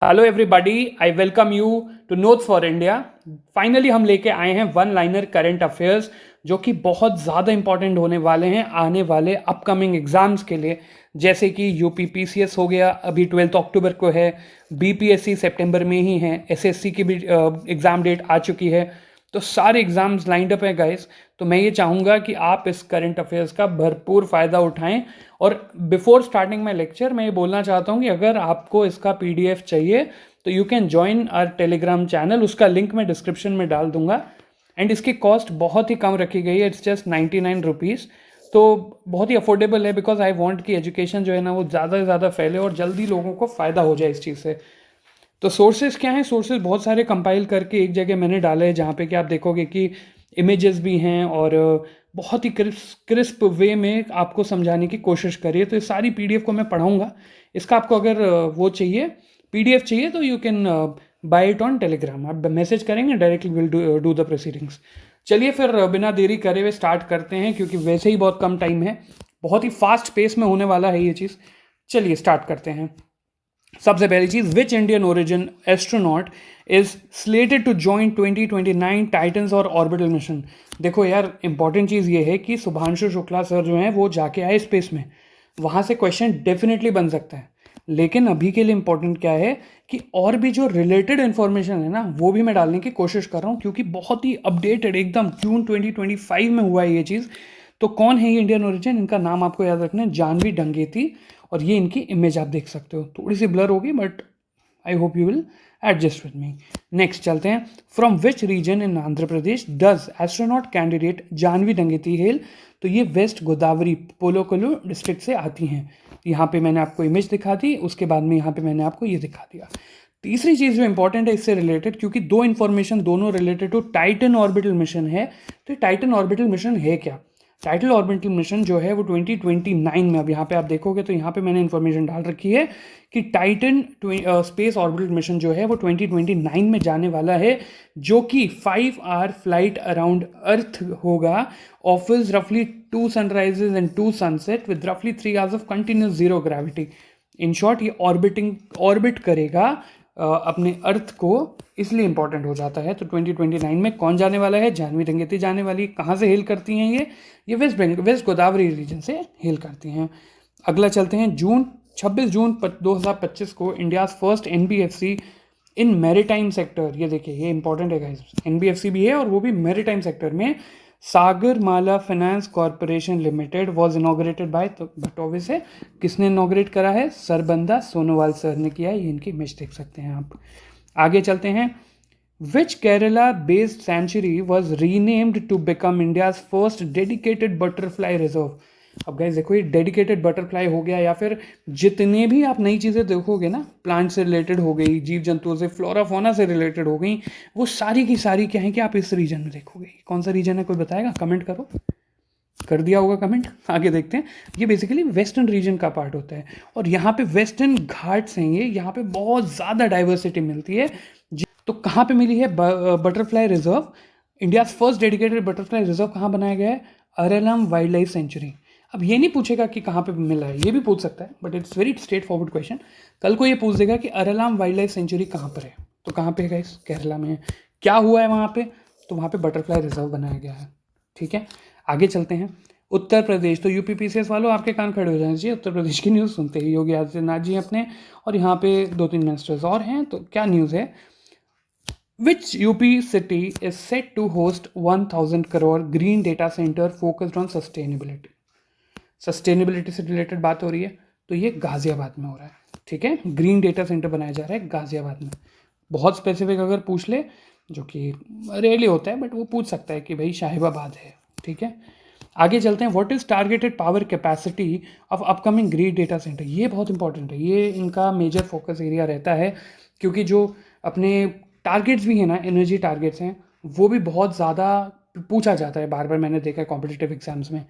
Hello everybody, I welcome you to notes for India. Finally हम लेके आए हैं वन लाइनर करंट अफेयर्स जो कि बहुत ज़्यादा इंपॉर्टेंट होने वाले हैं आने वाले अपकमिंग एग्जाम्स के लिए। जैसे कि यूपी पीसीएस हो गया, अभी 12 अक्टूबर को है। बीपीएससी सितंबर में ही है। एसएससी की भी एग्ज़ाम डेट आ चुकी है। तो सारे एग्जाम्स लाइंड अप है गाइस। तो मैं ये चाहूँगा कि आप इस करंट अफेयर्स का भरपूर फ़ायदा उठाएं। और बिफोर स्टार्टिंग माई लेक्चर मैं ये बोलना चाहता हूँ कि अगर आपको इसका पीडीएफ चाहिए तो you can join our Telegram channel. उसका लिंक मैं डिस्क्रिप्शन में डाल दूंगा। एंड इसकी कॉस्ट बहुत ही कम रखी गई है, इट्स जस्ट 99 रुपीज़। तो बहुत ही अफोर्डेबल है, बिकॉज आई वॉन्ट कि एजुकेशन जो है ना वो ज़्यादा से ज़्यादा फैले और जल्दी लोगों को फ़ायदा हो जाए इस चीज़ से। तो सोर्सेज क्या हैं? सोर्सेज बहुत सारे कंपाइल करके एक जगह मैंने डाले हैं, जहाँ पे कि आप देखोगे कि इमेजेस भी हैं और बहुत ही क्रिस्प वे में आपको समझाने की कोशिश करिए। तो इस सारी पीडीएफ को मैं पढ़ाऊँगा। इसका आपको अगर वो चाहिए, पीडीएफ चाहिए, तो you can buy it on Telegram. आप मैसेज करेंगे, directly will do the proceedings. चलिए फिर बिना देरी करे हुए स्टार्ट करते हैं, क्योंकि वैसे ही बहुत कम टाइम है। बहुत ही फास्ट पेस में होने वाला है ये चीज़। चलिए स्टार्ट करते हैं। सबसे पहली चीज, which Indian origin astronaut is slated to join 2029 Titans और ऑर्बिटल मिशन। देखो यार, इंपॉर्टेंट चीज ये है कि शुभांशु शुक्ला सर जो हैं वो जाके आए स्पेस में। वहां से क्वेश्चन डेफिनेटली बन सकता है। लेकिन अभी के लिए इंपॉर्टेंट क्या है कि और भी जो रिलेटेड इन्फॉर्मेशन है ना वो भी मैं डालने की कोशिश कर रहा हूँ, क्योंकि बहुत ही अपडेटेड, एकदम जून 2025 में हुआ है ये चीज़। तो कौन है ये इंडियन ओरिजिन? इनका नाम आपको याद रखना है, जानवी डंगेती। और ये इनकी इमेज आप देख सकते हो, थोड़ी सी ब्लर होगी but I hope you will adjust with me. Next चलते हैं। From which region in Andhra Pradesh does astronaut candidate Jahnavi Dangeti hail? तो ये वेस्ट गोदावरी पोलोकुलु डिस्ट्रिक्ट से आती हैं। यहाँ पे मैंने आपको इमेज दिखा दी, उसके बाद में यहाँ पे मैंने आपको ये दिखा दिया। तीसरी चीज़ जो इंपॉर्टेंट है इससे रिलेटेड, क्योंकि दो इन्फॉर्मेशन दोनों related to Titan orbital mission है। तो टाइटन ऑर्बिटल मिशन है क्या? टाइटल ऑर्बिटल मिशन जो है वो 2029 में, अब यहाँ पे आप देखोगे तो यहाँ पे मैंने इन्फॉर्मेशन डाल रखी है कि टाइटन स्पेस ऑर्बिटल मिशन जो है वो 2029 में जाने वाला है, जो कि 5 आवर फ्लाइट अराउंड अर्थ होगा, ऑफर्स रफली 2 सनराइजेज एंड 2 सनसेट विद रफली 3 hours of continuous zero gravity. In short ये ऑर्बिट करेगा अपने अर्थ को, इसलिए इंपॉर्टेंट हो जाता है। तो 2029 में कौन जाने वाला है? जानवी डंगेती जाने वाली है। कहाँ से हेल करती हैं ये वेस्ट गोदावरी रीजन से हेल करती हैं। अगला चलते हैं। 26 जून 2025 को इंडिया फर्स्ट एनबीएफसी इन मैरीटाइम सेक्टर, ये देखिए ये इंपॉर्टेंट है गाइस, एनबीएफसी भी है और वो भी मैरीटाइम सेक्टर में, Sagarmala finance corporation limited was inaugurated bye. तो बट ऑब्वियस है किसने इनॉग्रेट करा है? सरबंदा सोनोवाल सर ने किया है। ये इनकी इमेज देख सकते हैं आप। आगे चलते हैं। Which Kerala based sanctuary was renamed to become India first dedicated butterfly reserve? अब गाइस देखो, ये डेडिकेटेड बटरफ्लाई हो गया, या फिर जितने भी आप नई चीज़ें देखोगे ना, प्लांट से रिलेटेड हो गई, जीव जंतुओं से, फ्लोरा फोना से रिलेटेड हो गई, वो सारी की सारी क्या है कि आप इस रीजन में देखोगे। कौन सा रीजन है कोई बताएगा? कमेंट करो। कर दिया होगा कमेंट। आगे देखते हैं। ये बेसिकली वेस्टर्न रीजन का पार्ट होता है और यहाँ पे वेस्टर्न घाट्स हैं, ये यहाँ पे बहुत ज़्यादा डाइवर्सिटी मिलती है। तो कहाँ पे मिली है butterfly reserve? India first dedicated butterfly reserve कहाँ बनाया गया है? अरेलम वाइल्ड लाइफ सेंचुरी। अब ये नहीं पूछेगा कि कहाँ पे मिला है, ये भी पूछ सकता है, but it's very straight forward question. कल को ये पूछ देगा कि अरेलम वाइल्ड लाइफ सेंचुरी कहाँ पर है, तो कहाँ पे है गाइस? केरला में है। क्या हुआ है वहाँ पे? तो वहाँ पे बटरफ्लाई रिजर्व बनाया गया है। ठीक है, आगे चलते हैं। उत्तर प्रदेश, तो यूपी पीसीएस वालों आपके कान खड़े हो जाने चाहिए। उत्तर प्रदेश की न्यूज़ सुनते ही योगी आदित्यनाथ जी अपने, और यहाँ पे 2-3 मिनिस्टर्स और हैं। तो क्या न्यूज़ है? Which UP city is set to host 1000 crore green data center focused on sustainability? Sustainability से रिलेटेड बात हो रही है, तो ये गाजियाबाद में हो रहा है। ठीक है, ग्रीन डेटा सेंटर बनाया जा रहा है गाजियाबाद में। बहुत स्पेसिफिक अगर पूछ ले, जो कि रेयरली होता है, बट वो पूछ सकता है कि भाई शाहिबाबाद है। ठीक है, आगे चलते हैं। What is targeted power capacity of upcoming green data centre? ये बहुत इंपॉर्टेंट है, ये इनका मेजर फोकस एरिया रहता है, क्योंकि जो अपने टारगेट्स भी हैं ना, एनर्जी टारगेट्स हैं, वो भी बहुत ज़्यादा पूछा जाता है बार बार, मैंने देखा है कॉम्पिटिटिव एग्जाम्स में।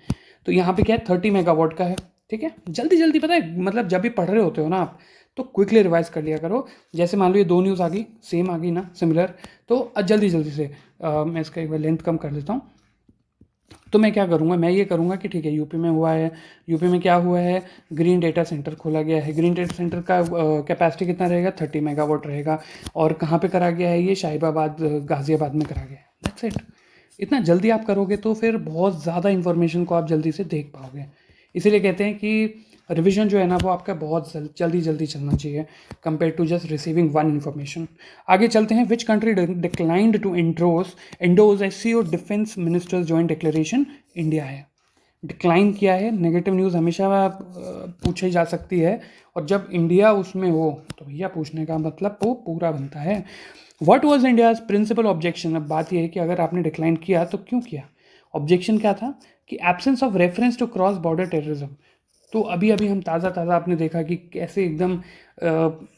तो यहाँ पे क्या है, 30 मेगावाट का है। ठीक है, जल्दी जल्दी पता है, मतलब जब भी पढ़ रहे होते हो ना आप, तो क्विकली रिवाइज कर लिया करो। जैसे मान लो ये 2 न्यूज़ आ गई, सेम आ गई ना, सिमिलर, तो जल्दी जल्दी से मैं इसका एक बार लेंथ कम कर देता हूँ। तो मैं क्या करूँगा, मैं ये करूँगा कि ठीक है यूपी में हुआ है, यूपी में क्या हुआ है, ग्रीन डेटा सेंटर खोला गया है, ग्रीन डेटा सेंटर का कैपेसिटी कितना रहेगा, 30 मेगावाट रहेगा, और कहाँ पे करा गया है, ये शाहिबाबाद गाज़ियाबाद में करा गया है। That's it. इतना जल्दी आप करोगे तो फिर बहुत ज़्यादा इन्फॉर्मेशन को आप जल्दी से देख पाओगे। इसीलिए कहते हैं कि रिविजन जो है ना वो आपका बहुत जल्दी जल्दी चलना चाहिए compare to just receiving one information. आगे चलते हैं। Which country declined to endorse SCO defence ministers joint declaration? India है। डिक्लाइन किया है। नेगेटिव न्यूज़ हमेशा पूछी जा सकती है, और जब इंडिया उसमें हो तो भैया पूछने का मतलब वो पूरा बनता है। What was India's principal objection? अब बात यह है कि अगर आपने डिक्लाइन किया तो क्यों किया? ऑब्जेक्शन क्या था कि absence of reference to cross border terrorism. तो अभी अभी हम ताज़ा आपने देखा कि कैसे एकदम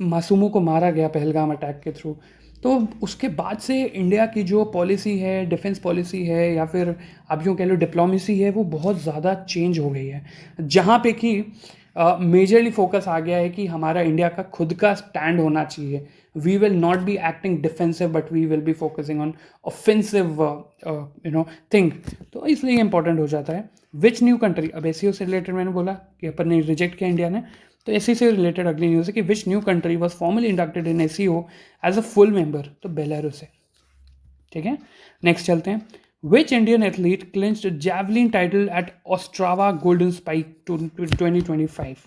मासूमों को मारा गया पहलगाम अटैक के थ्रू। तो उसके बाद से इंडिया की जो पॉलिसी है, डिफेंस पॉलिसी है, या फिर आप यूँ कह लो डिप्लोमेसी है, वो बहुत ज़्यादा चेंज हो गई है। जहाँ पे कि मेजरली फोकस आ गया है कि हमारा इंडिया का खुद का स्टैंड होना चाहिए। We will not be acting defensive but we will be focusing on offensive thing. तो इसलिए इंपॉर्टेंट हो जाता है। विच न्यू कंट्री, अब एस से रिलेटेड मैंने बोला कि अपन ने रिजेक्ट किया इंडिया ने, तो एस से रिलेटेड अगली न्यूज़ है कि which new country was formally inducted in S as a full member? तो बेलारूस है। ठीक है, नेक्स्ट चलते हैं। Which Indian athlete clinched javelin title at Ostrava Golden Spike 2025?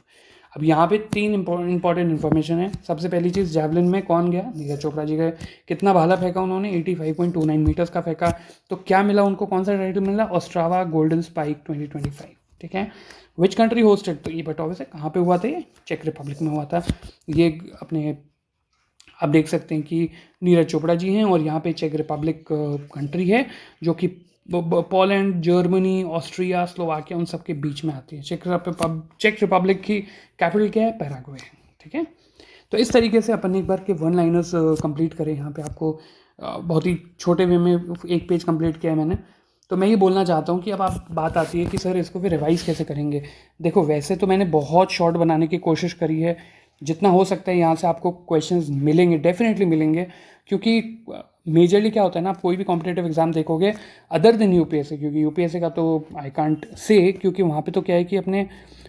अब यहाँ पे तीन इंपॉर्टेंट इन्फॉर्मेशन है। सबसे पहली चीज़, जैवलिन में कौन गया? नीरज चोपड़ा जी गए। कितना भाला फेंका उन्होंने? 85.29 मीटर्स का फेंका। तो क्या मिला उनको? कौन सा टाइटल मिला? Ostrava Golden Spike 2025। ठीक है। Which country hosted? तो ये बट ऑब्वियस है कहाँ पे हुआ था ये? चेक रिपब्लिक में हुआ था ये। अपने आप देख सकते हैं कि नीरज चोपड़ा जी हैं, और यहाँ पे चेक रिपब्लिक कंट्री है जो कि पोलैंड, जर्मनी, ऑस्ट्रिया, स्लोवाकिया उन सब के बीच में आती है। चेक रिपब्लिक की कैपिटल क्या है? पैराग्वे। ठीक है। तो इस तरीके से अपन एक बार के वन लाइनर्स कंप्लीट करें। यहाँ पे आपको बहुत ही छोटे वे में एक पेज कंप्लीट किया है मैंने। तो मैं ये बोलना चाहता हूँ कि अब आप बात आती है कि सर इसको फिर रिवाइज़ कैसे करेंगे। देखो, वैसे तो मैंने बहुत शॉर्ट बनाने की कोशिश करी है। जितना हो सकता है यहाँ से आपको क्वेश्चंस मिलेंगे, डेफिनेटली मिलेंगे, क्योंकि मेजरली क्या होता है ना, आप कोई भी कॉम्पिटेटिव एग्जाम देखोगे अदर देन यूपीएससी, क्योंकि यूपीएससी का तो आई कांट से, क्योंकि वहाँ पे तो क्या है कि अपने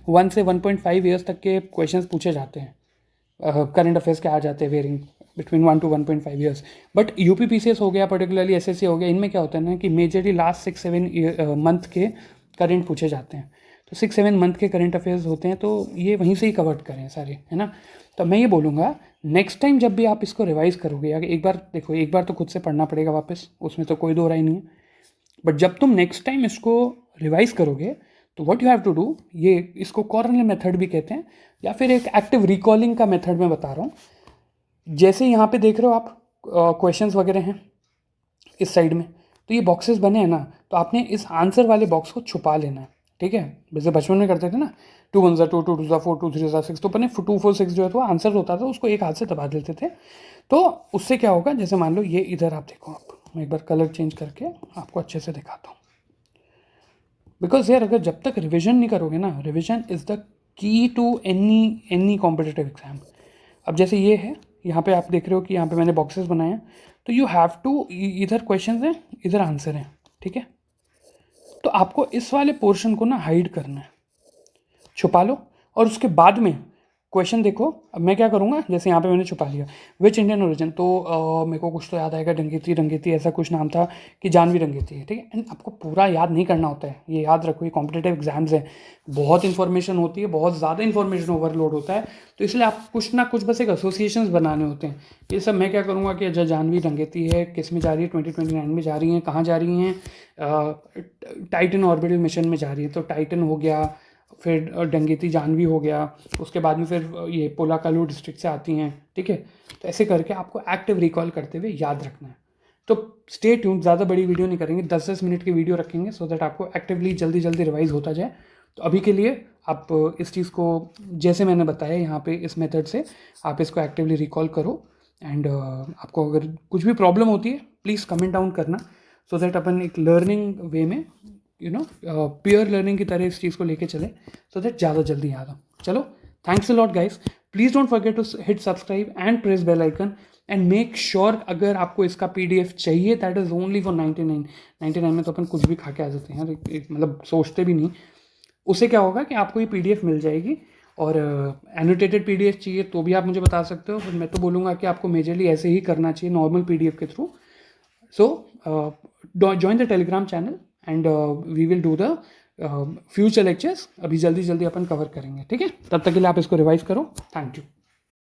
1 से 1.5 ईयर्स तक के क्वेश्चंस पूछे जाते हैं। करंट अफेयर्स के आ जाते हैं veering between 1 to 1.5 years. But UP PCS हो गया, पर्टिकुलरली एसएससी हो गया, इनमें क्या होता है ना कि मेजरली लास्ट 6-7 मंथ के करंट पूछे जाते हैं। तो 6-7 मंथ के करंट अफेयर्स होते हैं, तो ये वहीं से ही कवर करें सारे, है ना। तो मैं ये बोलूँगा, नेक्स्ट टाइम जब भी आप इसको रिवाइज़ करोगे, या एक बार देखो, एक बार तो खुद से पढ़ना पड़ेगा वापस, उसमें तो कोई दो राय नहीं है। बट जब तुम नेक्स्ट टाइम इसको रिवाइज करोगे तो what you have to do, ये इसको कॉर्नल मेथड भी कहते हैं, या फिर एक एक्टिव रिकॉलिंग का मेथड मैं बता रहा हूँ। जैसे यहाँ पे देख रहे हो आप, क्वेश्चंस वगैरह हैं इस साइड में, तो ये बॉक्सेस बने हैं ना, तो आपने इस आंसर वाले बॉक्स को छुपा लेना है। ठीक है, जैसे बचपन में करते थे ना, 2 1 2 2 2 4 2 3 6, तो अपने 2 4 6 जो है तो आंसर होता था, उसको एक हाथ से दबा देते थे। तो उससे क्या होगा, जैसे मान लो ये इधर आप देखो, आप मैं एक बार कलर चेंज करके आपको अच्छे से दिखाता हूँ। बिकॉज यार, अगर जब तक रिविजन नहीं करोगे ना, revision is the key to any competitive exam. अब जैसे ये है, यहाँ पे आप देख रहे हो कि यहाँ पे मैंने बॉक्सेस बनाए हैं, तो यू हैव टू, इधर क्वेश्चन है, इधर आंसर है। ठीक है, तो आपको इस वाले पोर्शन को ना हाइड करना है, छुपा लो, और उसके बाद में क्वेश्चन देखो। अब मैं क्या करूँगा, जैसे यहाँ पे मैंने छुपा लिया विच इंडियन ओरिजिन, तो मेरे को कुछ तो याद आएगा, रंगीती ऐसा कुछ नाम था कि जानवी रंगीती है। ठीक है, एंड आपको पूरा याद नहीं करना होता है, ये याद रखो, ये कॉम्पिटेटिव एग्जाम्स है, बहुत इन्फॉर्मेशन होती है, बहुत ज़्यादा इन्फॉर्मेशन ओवरलोड होता है, तो इसलिए आप कुछ ना कुछ बस एक एसोसिएशंस बनाने होते हैं। ये सब मैं क्या करूँगा कि अच्छा जानवी रंगीती है, किस में जा रही है, 2029 में जा रही हैं, कहाँ जा रही हैं, टाइटन ऑर्बिटल मिशन में जा रही है, तो टाइटन हो गया, फिर डंगेती जानवी हो गया, उसके बाद में फिर ये पोलाकालू डिस्ट्रिक्ट से आती हैं। ठीक है, तो ऐसे करके आपको एक्टिव रिकॉल करते हुए याद रखना है। तो स्टे ट्यून, ज़्यादा बड़ी वीडियो नहीं करेंगे, 10-10 मिनट की वीडियो रखेंगे, सो दैट आपको एक्टिवली जल्दी जल्दी रिवाइज होता जाए। तो अभी के लिए आप इस चीज़ को, जैसे मैंने बताया यहाँ पे, इस मेथड से आप इसको एक्टिवली रिकॉल करो। एंड आपको अगर कुछ भी प्रॉब्लम होती है, प्लीज़ कमेंट डाउन करना, सो दैट अपन एक लर्निंग वे में, पीयर लर्निंग की तरह इस चीज़ को लेके चले, सो दैट ज़्यादा जल्दी याद हो। चलो, thanks a lot guys, please don't forget to hit subscribe and press bell icon and make sure अगर आपको इसका PDF चाहिए दैट इज़ ओनली फॉर 99 में तो अपन कुछ भी खा के आ जाते हैं यार, मतलब सोचते भी नहीं। उससे क्या होगा कि आपको ये PDF मिल जाएगी, और एनोटेटेड PDF चाहिए तो भी आप मुझे बता सकते हो, मैं तो बोलूँगा कि आपको मेजरली ऐसे ही करना चाहिए नॉर्मल PDF के through. So join the Telegram channel and we will do the future lectures, अभी जल्दी जल्दी अपन कवर करेंगे, ठीक है? तब तक के लिए आप इसको रिवाइज करो। Thank you.